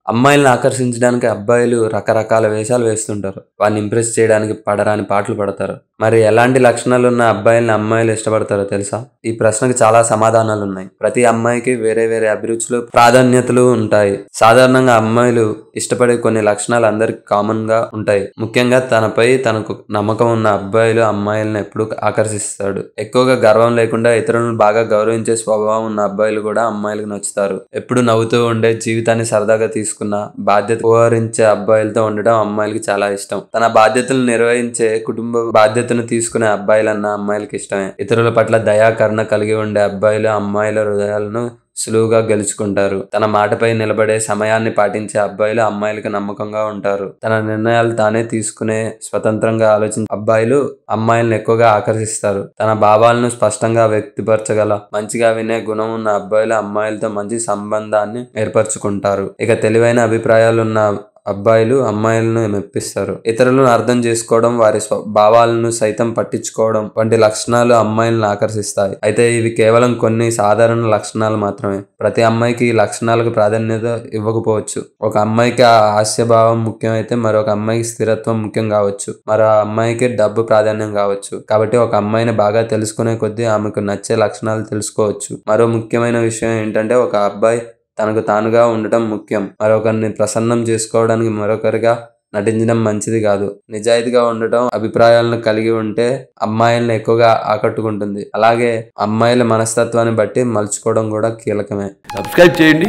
అమ్మాయిలను ఆకర్షించడానికి అబ్బాయిలు రకరకాల వేషాలు వేస్తుంటారు. వారిని ఇంప్రెస్ చేయడానికి పడరాని పాటలు పడతారు. మరి ఎలాంటి లక్షణాలు ఉన్న అబ్బాయిల్ని అమ్మాయిలు ఇష్టపడతారో తెలుసా? ఈ ప్రశ్నకు చాలా సమాధానాలు ఉన్నాయి. ప్రతి అమ్మాయికి వేరే వేరే అభిరుచులు, ప్రాధాన్యతలు ఉంటాయి. సాధారణంగా అమ్మాయిలు ఇష్టపడే కొన్ని లక్షణాలు అందరికి కామన్ గా ఉంటాయి. ముఖ్యంగా తనపై తనకు నమ్మకం ఉన్న అబ్బాయిలు అమ్మాయిలను ఎప్పుడు ఆకర్షిస్తాడు. ఎక్కువగా గర్వం లేకుండా ఇతరులను బాగా గౌరవించే స్వభావం ఉన్న అబ్బాయిలు కూడా అమ్మాయిలకు నచ్చుతారు. ఎప్పుడు నవ్వుతూ ఉండే, జీవితాన్ని సరదాగా తీసుకున్న, బాధ్యత వ్యవహరించే అబ్బాయిలతో ఉండడం అమ్మాయిలకి చాలా ఇష్టం. తన బాధ్యతలు నిర్వహించే, కుటుంబ బాధ్యతను తీసుకునే అబ్బాయిలన్నా అమ్మాయిలకి ఇష్టమే. ఇతరుల పట్ల దయా, కరుణ కలిగి ఉండే అబ్బాయిలు అమ్మాయిల హృదయాలను సులువుగా గెలుచుకుంటారు. తన మాటపై నిలబడే, సమయాన్ని పాటించే అబ్బాయిలు అమ్మాయిలకు నమ్మకంగా ఉంటారు. తన నిర్ణయాలు తానే తీసుకునే, స్వతంత్రంగా ఆలోచించే అబ్బాయిలు అమ్మాయిలను ఎక్కువగా ఆకర్షిస్తారు. తన భావాలను స్పష్టంగా వ్యక్తపరచగల, మంచిగా వినే గుణం ఉన్న అబ్బాయిలు అమ్మాయిలతో మంచి సంబంధాన్ని ఏర్పరచుకుంటారు. ఇక తెలివైన అభిప్రాయాలున్న అబ్బాయిలు అమ్మాయిలను మెప్పిస్తారు. ఇతరులను అర్థం చేసుకోవడం, వారి భావాలను సైతం పట్టించుకోవడం వంటి లక్షణాలు అమ్మాయిలను ఆకర్షిస్తాయి. అయితే ఇవి కేవలం కొన్ని సాధారణ లక్షణాలు మాత్రమే. ప్రతి అమ్మాయికి ఈ లక్షణాలకు ప్రాధాన్యత ఇవ్వకపోవచ్చు. ఒక అమ్మాయికి హాస్యభావం ముఖ్యమైతే మరొక అమ్మాయికి స్థిరత్వం ముఖ్యం కావచ్చు. మరో అమ్మాయికి డబ్బు ప్రాధాన్యం కావచ్చు. కాబట్టి ఒక అమ్మాయిని బాగా తెలుసుకునే కొద్దీ ఆమెకు నచ్చే లక్షణాలు తెలుసుకోవచ్చు. మరో ముఖ్యమైన విషయం ఏంటంటే, ఒక అబ్బాయి తనకు తానుగా ఉండటం ముఖ్యం. మరొకరిని ప్రసన్నం చేసుకోవడానికి మరొకరిగా నటించడం మంచిది కాదు. నిజాయితీగా ఉండటం, అభిప్రాయాలను కలిగి ఉంటే అమ్మాయిలను ఎక్కువగా ఆకట్టుకుంటుంది. అలాగే అమ్మాయిల మనస్తత్వాన్ని బట్టి మలుచుకోవడం కూడా కీలకమే. సబ్స్క్రైబ్ చేయండి.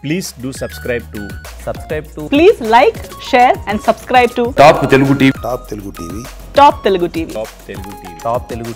Please do subscribe to. Please like, share and subscribe to top Telugu TV. Top Telugu TV. Top Telugu TV.